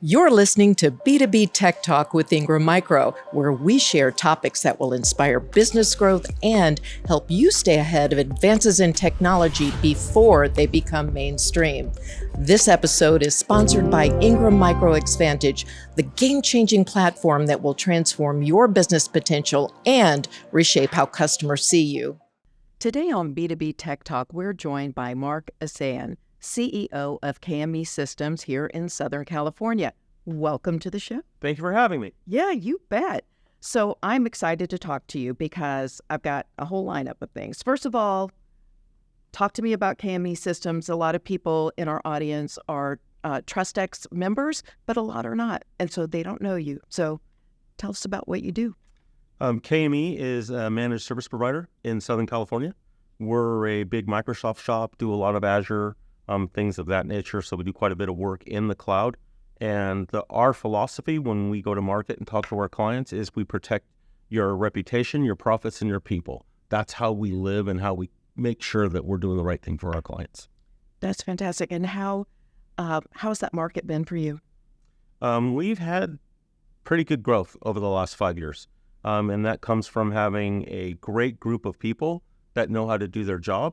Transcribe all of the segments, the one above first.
You're listening to B2B Tech Talk with Ingram Micro, where we share topics that will inspire business growth and help you stay ahead of advances in technology before they become mainstream. This episode is sponsored by Ingram Micro Xvantage, the game-changing platform that will transform your business potential and reshape how customers see you. Today on B2B Tech Talk, we're joined by Mark Essayian, CEO of KME Systems here in Southern California. Welcome to the show. Thank you for having me. Yeah, you bet. So I'm excited to talk to you because I've got a whole lineup of things. First of all, talk to me about KME Systems. A lot of people in our audience are TrustX members, but a lot are not. And so they don't know you. So tell us about what you do. KME is a managed service provider in Southern California. We're a big Microsoft shop, do a lot of Azure, things of that nature. So we do quite a bit of work in the cloud. And our philosophy when we go to market and talk to our clients is we protect your reputation, your profits, and your people. That's how we live and how we make sure that we're doing the right thing for our clients. That's fantastic. And how's that market been for you? We've had pretty good growth over the last 5 years. And that comes from having a great group of people that know how to do their job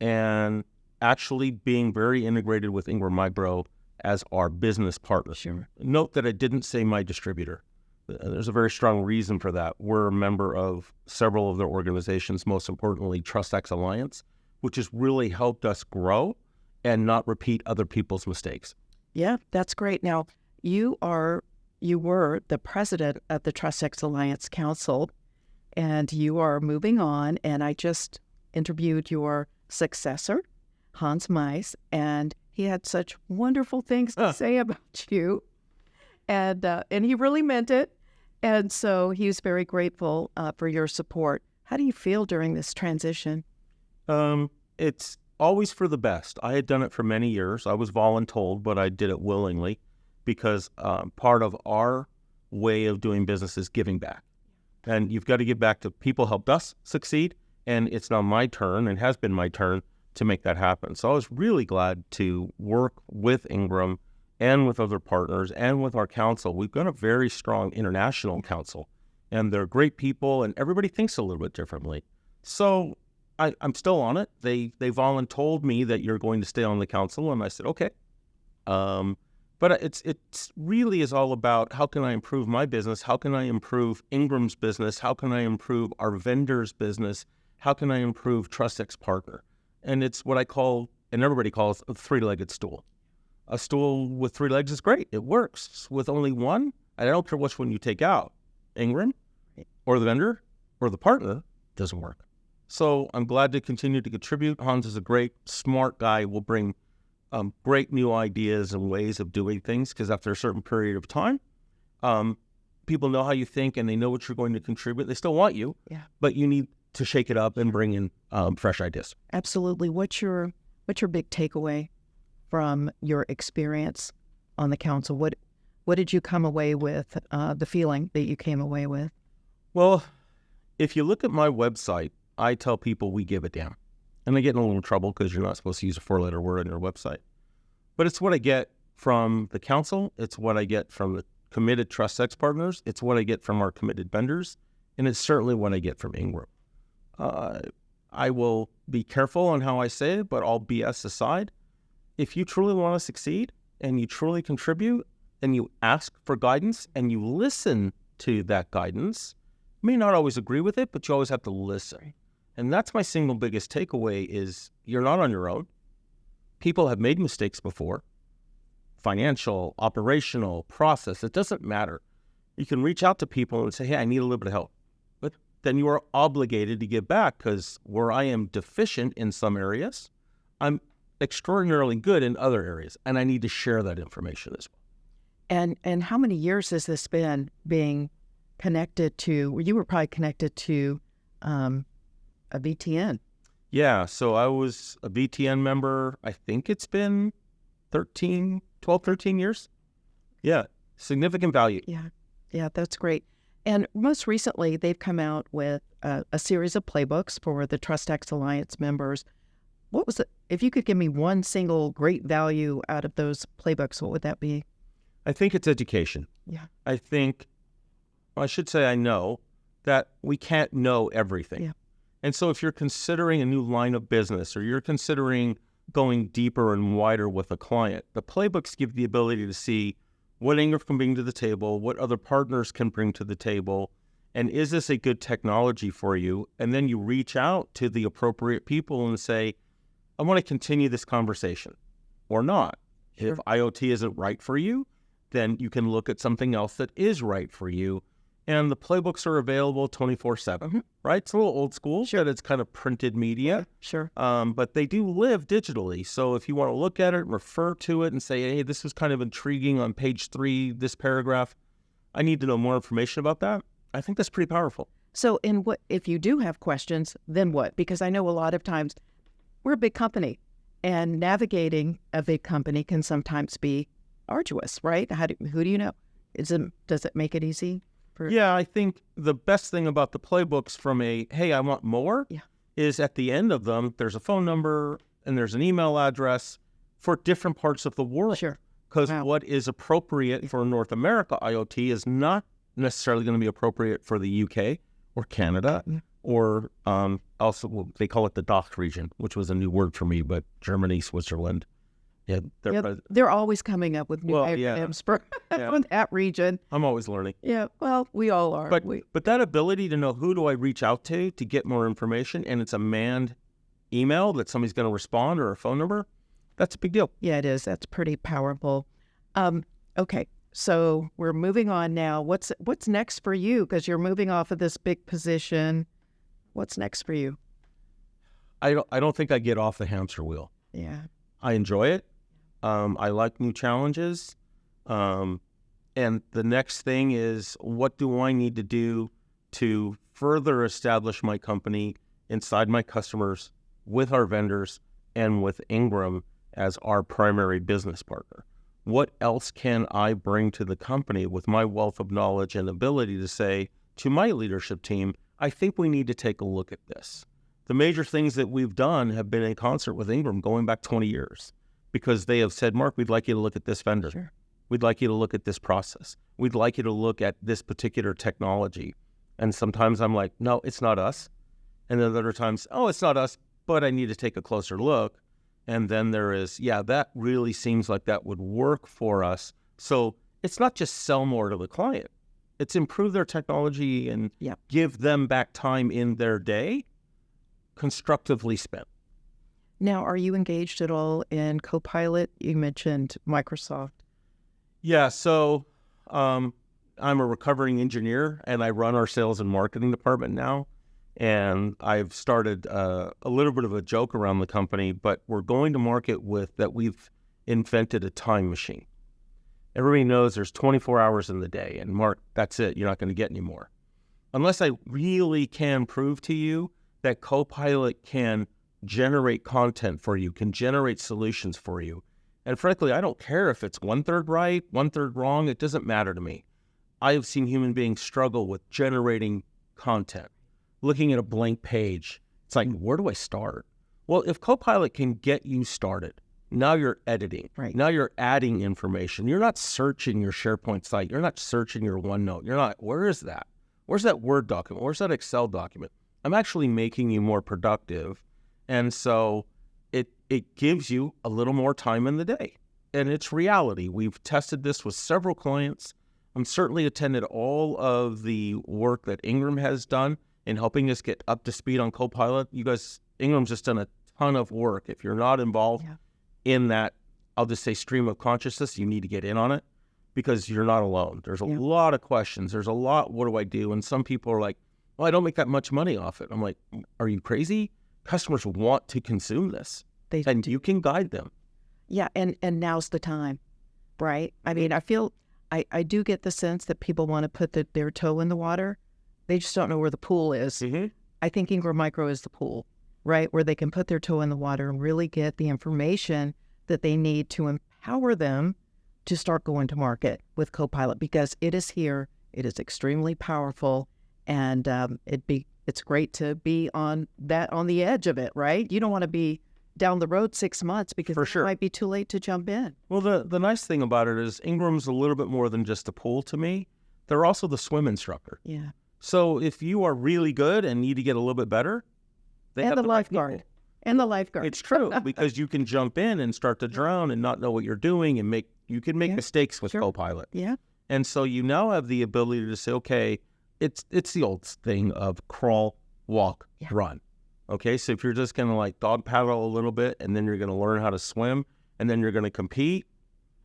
and actually being very integrated with Ingram Micro as our business partner. Sure. Note that I didn't say my distributor. There's a very strong reason for that. We're a member of several of their organizations, most importantly, TrustX Alliance, which has really helped us grow and not repeat other people's mistakes. Yeah, that's great. Now, you were the president of the TrustX Alliance Council, and you are moving on, and I just interviewed your successor, Hans Meis, and he had such wonderful things to say about you, and he really meant it, and so he was very grateful for your support. How do you feel during this transition? It's always for the best. I had done it for many years. I was voluntold, but I did it willingly because part of our way of doing business is giving back, and you've got to give back to people who helped us succeed, and it's now my turn and has been my turn to make that happen. So I was really glad to work with Ingram and with other partners and with our council. We've got a very strong international council, and they're great people, and everybody thinks a little bit differently. So I'm still on it. They voluntold me that you're going to stay on the council, and I said, okay. But it's really is all about how can I improve my business? How can I improve Ingram's business? How can I improve our vendors' business? How can I improve TrustX partner? And it's what I call, and everybody calls, a three-legged stool. A stool with three legs is great. It works. With only one, I don't care which one you take out, Ingram or the vendor or the partner, doesn't work. So I'm glad to continue to contribute. Hans is a great, smart guy. Will bring great new ideas and ways of doing things because after a certain period of time, people know how you think and they know what you're going to contribute. They still want you, but you need to shake it up and bring in fresh ideas. Absolutely. What's your big takeaway from your experience on the council? What did you come away with, the feeling that you came away with? Well, if you look at my website, I tell people we give a damn. And I get in a little trouble because you're not supposed to use a 4-letter word on your website. But it's what I get from the council. It's what I get from the committed TrustX partners. It's what I get from our committed vendors. And it's certainly what I get from Ingram. I will be careful on how I say it, but all BS aside, if you truly want to succeed and you truly contribute and you ask for guidance and you listen to that guidance, you may not always agree with it, but you always have to listen. And that's my single biggest takeaway is you're not on your own. People have made mistakes before. Financial, operational, process, it doesn't matter. You can reach out to people and say, hey, I need a little bit of help. But then you are obligated to give back because where I am deficient in some areas, I'm extraordinarily good in other areas. And I need to share that information as well. And how many years has this been being connected to, you were probably connected to a VTN? Yeah, so I was a VTN member, I think it's been 13 years. Yeah, significant value. Yeah, that's great. And most recently, they've come out with a series of playbooks for the TrustX Alliance members. What was it? If you could give me one single great value out of those playbooks, what would that be? I think it's education. Yeah. I should say I know that we can't know everything. Yeah. And so if you're considering a new line of business or you're considering going deeper and wider with a client, the playbooks give the ability to see what Ingram can bring to the table, what other partners can bring to the table, and is this a good technology for you? And then you reach out to the appropriate people and say, I want to continue this conversation or not. Sure. If IoT isn't right for you, then you can look at something else that is right for you. And the playbooks are available 24/7, right? It's a little old school, but it's kind of printed media. Sure. But they do live digitally. So if you want to look at it, refer to it and say, hey, this is kind of intriguing on page 3, this paragraph, I need to know more information about that. I think that's pretty powerful. So if you do have questions, then what? Because I know a lot of times we're a big company and navigating a big company can sometimes be arduous, right? Who do you know? Does it make it easy? Yeah, I think the best thing about the playbooks from hey, I want more, is at the end of them, there's a phone number and there's an email address for different parts of the world. Sure. Because what is appropriate for North America IoT is not necessarily going to be appropriate for the UK or Canada or also they call it the DACH region, which was a new word for me, but Germany, Switzerland. Yeah, they're always coming up with new acronyms for that region. I'm always learning. Yeah, well, we all are. But that ability to know who do I reach out to get more information, and it's a manned email that somebody's going to respond or a phone number, that's a big deal. Yeah, it is. That's pretty powerful. Okay, so we're moving on now. What's next for you? Because you're moving off of this big position. What's next for you? I don't think I get off the hamster wheel. Yeah. I enjoy it. I like new challenges. And the next thing is, what do I need to do to further establish my company inside my customers, with our vendors, and with Ingram as our primary business partner? What else can I bring to the company with my wealth of knowledge and ability to say to my leadership team, I think we need to take a look at this. The major things that we've done have been in concert with Ingram going back 20 years because they have said, Mark, we'd like you to look at this vendor. Sure. We'd like you to look at this process. We'd like you to look at this particular technology. And sometimes I'm like, no, it's not us. And then other times, oh, it's not us, but I need to take a closer look. And then there is, that really seems like that would work for us. So it's not just sell more to the client. It's improve their technology and give them back time in their day, constructively spent. Now, are you engaged at all in Copilot? You mentioned Microsoft. Yeah, so I'm a recovering engineer, and I run our sales and marketing department now. And I've started a little bit of a joke around the company, but we're going to market with that we've invented a time machine. Everybody knows there's 24 hours in the day, and Mark, that's it. You're not going to get any more. Unless I really can prove to you that Copilot can generate content for you, can generate solutions for you. And frankly, I don't care if it's 1/3 right, 1/3 wrong. It doesn't matter to me. I have seen human beings struggle with generating content. Looking at a blank page, it's like, where do I start? Well, if Copilot can get you started, now you're editing. Right. Now you're adding information. You're not searching your SharePoint site. You're not searching your OneNote. You're not, where is that? Where's that Word document? Where's that Excel document? I'm actually making you more productive. And so it gives you a little more time in the day. And it's reality. We've tested this with several clients. I'm certainly attended all of the work that Ingram has done in helping us get up to speed on Copilot. You guys, Ingram's just done a ton of work. If you're not involved in that, I'll just say stream of consciousness, you need to get in on it because you're not alone. There's a lot of questions. There's a lot, what do I do? And some people are like, well, I don't make that much money off it. I'm like, are you crazy? Customers want to consume this, and you can guide them. Yeah, and now's the time, right? I mean, I do get the sense that people want to put their toe in the water. They just don't know where the pool is. Mm-hmm. I think Ingram Micro is the pool, right? Where they can put their toe in the water and really get the information that they need to empower them to start going to market with Copilot because it is here. It is extremely powerful, and it's great to be on the edge of it, right? You don't want to be down the road 6 months because For it sure. might be too late to jump in. Well, the nice thing about it is Ingram's a little bit more than just a pool to me. They're also the swim instructor. Yeah. So if you are really good and need to get a little bit better, they And have the the right lifeguard. people. And the lifeguard. It's true because you can jump in and start to drown and not know what you're doing and you can make mistakes with Sure. Copilot. Yeah. And so you now have the ability to say, okay, it's the old thing of crawl, walk, run. Okay, so if you're just going to like dog paddle a little bit and then you're going to learn how to swim and then you're going to compete,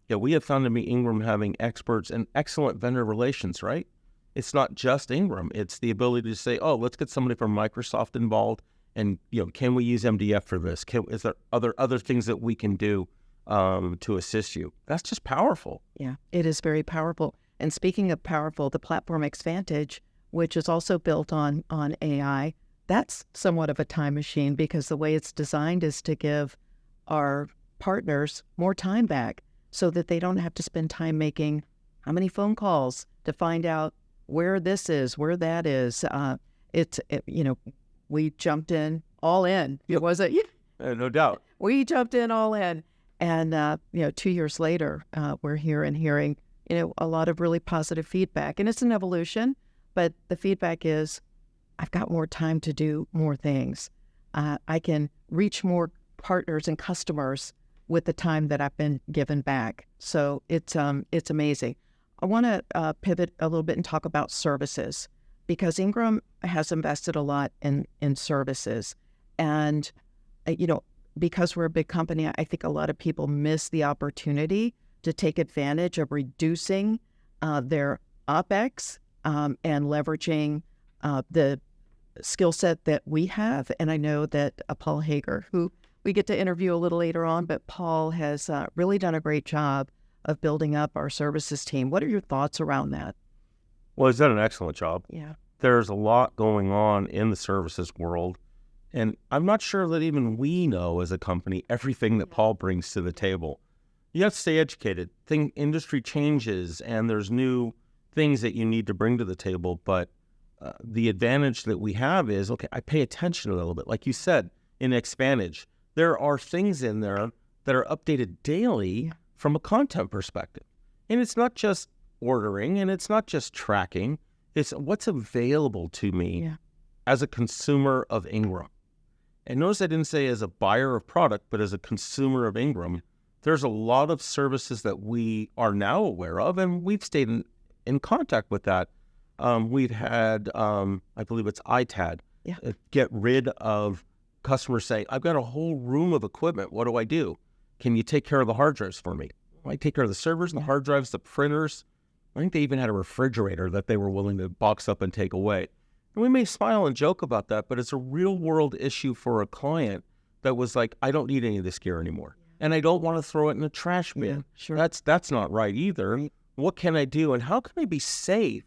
we have found to be Ingram having experts and excellent vendor relations, right? It's not just Ingram. It's the ability to say, oh, let's get somebody from Microsoft involved and, can we use MDF for this? Is there other things that we can do to assist you? That's just powerful. Yeah, it is very powerful. And speaking of powerful, the Platform Xvantage, which is also built on AI, that's somewhat of a time machine because the way it's designed is to give our partners more time back so that they don't have to spend time making how many phone calls to find out where this is, where that is. We jumped in all in. Yep. Was it? No doubt. We jumped in all in. And, 2 years later, we're here and hearing, a lot of really positive feedback. And it's an evolution, but the feedback is, I've got more time to do more things. I can reach more partners and customers with the time that I've been given back. So it's amazing. I want to pivot a little bit and talk about services because Ingram has invested a lot in services. And, because we're a big company, I think a lot of people miss the opportunity to take advantage of reducing their OpEx and leveraging the skill set that we have. And I know that Paul Hager, who we get to interview a little later on, but Paul has really done a great job of building up our services team. What are your thoughts around that? Well, he's done an excellent job. Yeah. There's a lot going on in the services world. And I'm not sure that even we know as a company everything that Paul brings to the table. You have to stay educated. Industry changes and there's new things that you need to bring to the table. But the advantage that we have is, okay, I pay attention a little bit. Like you said, in Xvantage, there are things in there that are updated daily from a content perspective. And it's not just ordering and it's not just tracking. It's what's available to me as a consumer of Ingram. And notice I didn't say as a buyer of product, but as a consumer of Ingram, there's a lot of services that we are now aware of, and we've stayed in contact with that. We've had, I believe it's ITAD, get rid of customers saying, I've got a whole room of equipment. What do I do? Can you take care of the hard drives for me? I take care of the servers, the hard drives, the printers. I think they even had a refrigerator that they were willing to box up and take away. And we may smile and joke about that, but it's a real world issue for a client that was like, I don't need any of this gear anymore. And I don't want to throw it in a trash bin. Yeah, sure. That's not right either. What can I do? And how can I be safe?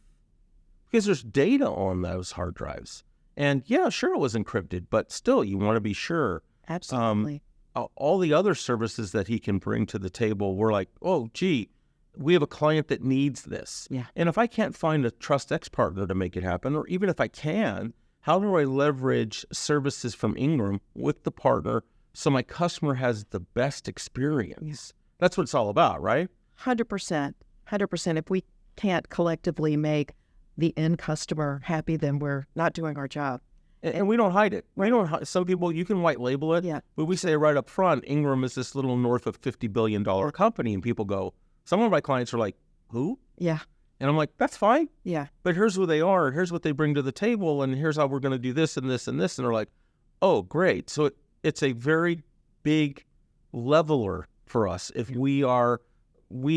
Because there's data on those hard drives. And yeah, sure, it was encrypted, but still, you want to be sure. Absolutely. All the other services that he can bring to the table, we're like, oh, gee, we have a client that needs this. Yeah. And if I can't find a TrustX partner to make it happen, or even if I can, how do I leverage services from Ingram with the partner so my customer has the best experience? That's what it's all about, right? 100%. 100%. If we can't collectively make the end customer happy, then we're not doing our job. And we don't hide it. We don't. Some people, you can white label it, but we say right up front, Ingram is this little north of $50 billion company, and people go, some of my clients are like, who? Yeah. And I'm like, that's fine. Yeah. But here's who they are, and here's what they bring to the table, and here's how we're going to do this and this and this. And they're like, oh, great. So it's a very big leveler for us. If we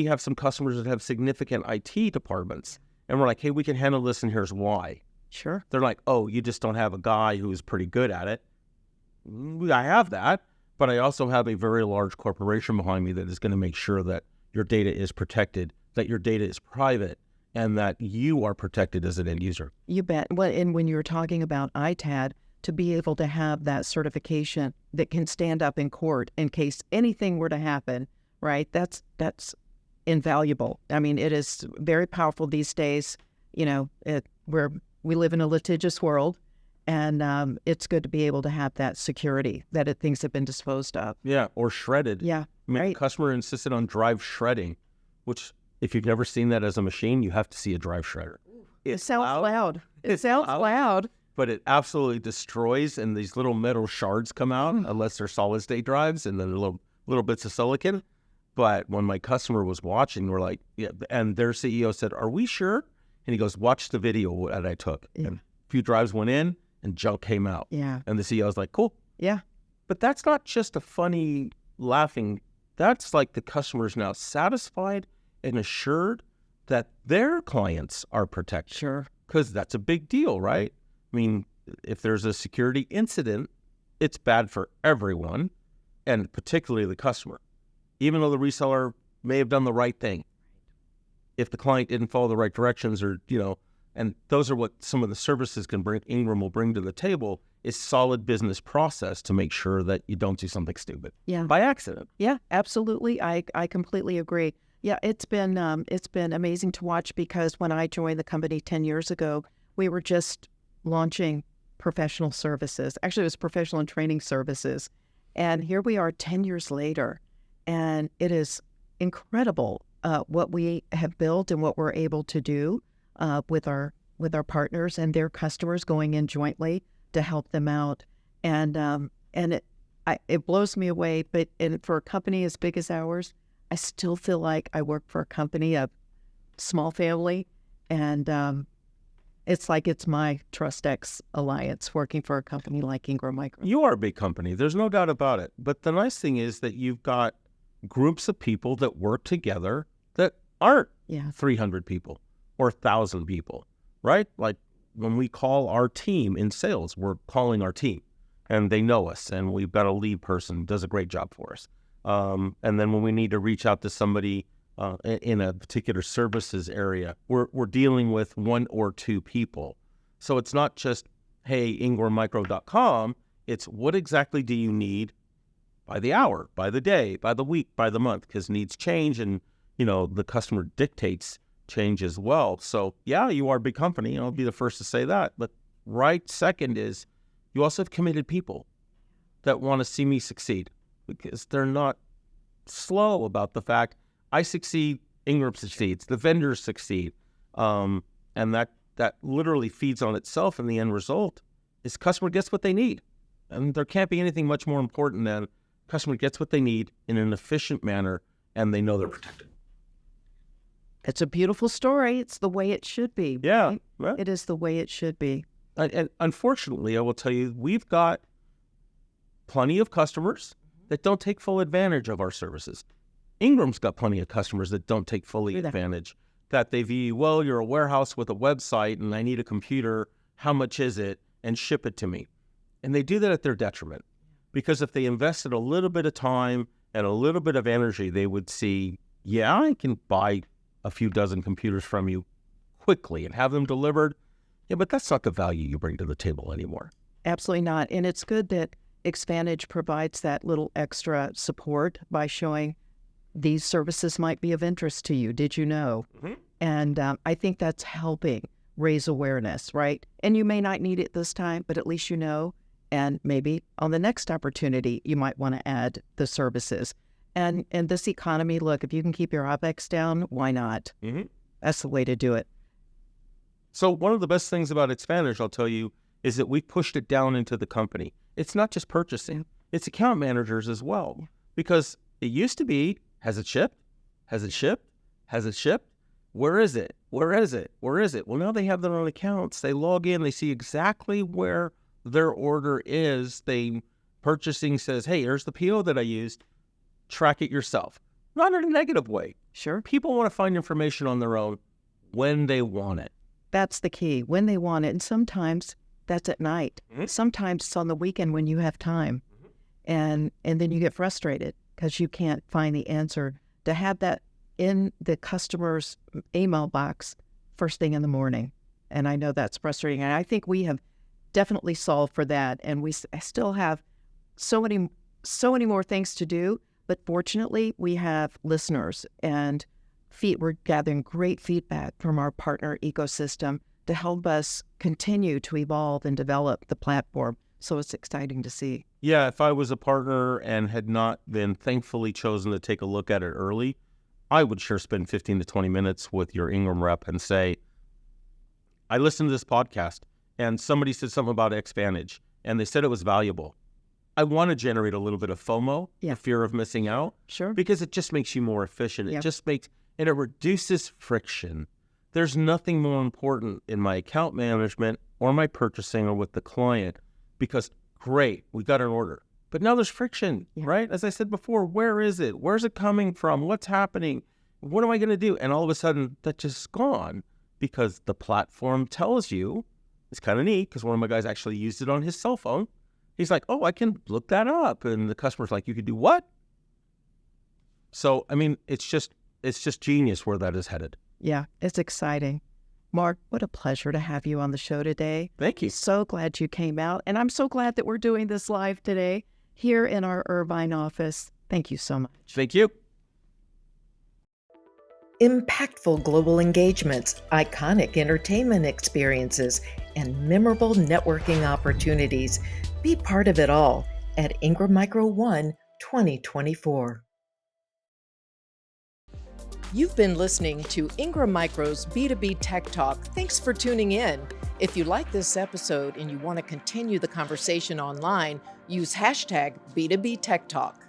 have some customers that have significant IT departments, and we're like, hey, we can handle this, and here's why. Sure. They're like, oh, you just don't have a guy who's pretty good at it. I have that, but I also have a very large corporation behind me that is going to make sure that your data is protected, that your data is private, and that you are protected as an end user. You bet. Well, and when you were talking about ITAD, to be able to have that certification that can stand up in court in case anything were to happen, right? That's invaluable. I mean, it is very powerful these days. We live in a litigious world, And it's good to be able to have that security that things have been disposed of. Yeah, or shredded. Yeah, I mean, right. the customer insisted on drive shredding, which if you've never seen that as a machine, you have to see a drive shredder. It sounds loud. It sounds loud. But it absolutely destroys, and these little metal shards come out, unless they're solid state drives, and then little bits of silicon. But when my customer was watching, we're like, yeah, and their CEO said, "Are we sure?" And he goes, "Watch the video that I took." Yeah. And a few drives went in, and junk came out. Yeah. And the CEO was like, "Cool." Yeah. But that's not just a funny laughing. That's like the customer's now satisfied and assured that their clients are protected. Sure. Because that's a big deal, right? I mean, if there's a security incident, it's bad for everyone, and particularly the customer. Even though the reseller may have done the right thing, if the client didn't follow the right directions, or, and those are what some of the services Ingram will bring to the table, is solid business process to make sure that you don't do something stupid by accident. Yeah, absolutely. I completely agree. Yeah, it's been amazing to watch, because when I joined the company 10 years ago, we were just launching professional services. Actually, it was professional and training services. And here we are 10 years later, and it is incredible what we have built and what we're able to do with our partners and their customers, going in jointly to help them out. And it blows me away. But for a company as big as ours, I still feel like I work for a company, a small family, and it's like it's my TrustX alliance working for a company like Ingram Micro. You are a big company. There's no doubt about it. But the nice thing is that you've got groups of people that work together that aren't 300 people or 1,000 people, right? Like when we call our team in sales, we're calling our team, and they know us, and we've got a lead person who does a great job for us. And then when we need to reach out to somebody in a particular services area, we're dealing with one or two people. So it's not just, hey, ingrammicro.com. It's what exactly do you need by the hour, by the day, by the week, by the month, because needs change, and the customer dictates change as well. So yeah, you are a big company. I'll be the first to say that. But right second is you also have committed people that want to see me succeed, because they're not slow about the fact I succeed, Ingram succeeds, the vendors succeed. And that literally feeds on itself, and the end result is customer gets what they need. And there can't be anything much more important than customer gets what they need in an efficient manner, and they know they're protected. It's a beautiful story. It's the way it should be. Yeah. Right? Right. It is the way it should be. And unfortunately, I will tell you, we've got plenty of customers that don't take full advantage of our services. Ingram's got plenty of customers that don't take fully advantage, that they view, well, you're a warehouse with a website and I need a computer. How much is it? And ship it to me. And they do that at their detriment, because if they invested a little bit of time and a little bit of energy, they would see, yeah, I can buy a few dozen computers from you quickly and have them delivered. Yeah, but that's not the value you bring to the table anymore. Absolutely not. And it's good that Xvantage provides that little extra support by showing these services might be of interest to you. Did you know? Mm-hmm. And I think that's helping raise awareness, right? And you may not need it this time, but at least you know. And maybe on the next opportunity, you might want to add the services. And in this economy, look, if you can keep your OpEx down, why not? Mm-hmm. That's the way to do it. So one of the best things about Xvantage, I'll tell you, is that we pushed it down into the company. It's not just purchasing, it's account managers as well. Because it used to be, has it shipped? Has it shipped? Has it shipped? Where is it? Where is it? Where is it? Well, now they have their own accounts. They log in, they see exactly where their order is. Purchasing says, hey, here's the PO that I used. Track it yourself. Not in a negative way. Sure. People want to find information on their own when they want it. That's the key, when they want it. And sometimes that's at night. Mm-hmm. Sometimes it's on the weekend when you have time. Mm-hmm. And then you get frustrated because you can't find the answer. To have that in the customer's email box first thing in the morning. And I know that's frustrating. And I think we have definitely solved for that. And we still have so many more things to do. But fortunately, we have listeners, and we're gathering great feedback from our partner ecosystem to help us continue to evolve and develop the platform. So it's exciting to see. Yeah, if I was a partner and had not been thankfully chosen to take a look at it early, I would sure spend 15 to 20 minutes with your Ingram rep and say, I listened to this podcast and somebody said something about Xvantage and they said it was valuable. I want to generate a little bit of FOMO, the fear of missing out, Sure. because it just makes you more efficient. Yep. It just makes, and it reduces friction. There's nothing more important in my account management or my purchasing or with the client, because great, we got an order, but now there's friction, right? As I said before, where is it? Where's it coming from? What's happening? What am I going to do? And all of a sudden that's just gone because the platform tells you. It's kind of neat because one of my guys actually used it on his cell phone. He's like, oh, I can look that up. And the customer's like, you could do what? So, I mean, it's just genius where that is headed. Yeah, it's exciting. Mark, what a pleasure to have you on the show today. Thank you. So glad you came out. And I'm so glad that we're doing this live today here in our Irvine office. Thank you so much. Thank you. Impactful global engagements, iconic entertainment experiences, and memorable networking opportunities. Be part of it all at Ingram Micro One 2024. You've been listening to Ingram Micro's B2B Tech Talk. Thanks for tuning in. If you like this episode and you want to continue the conversation online, use hashtag B2B Tech Talk.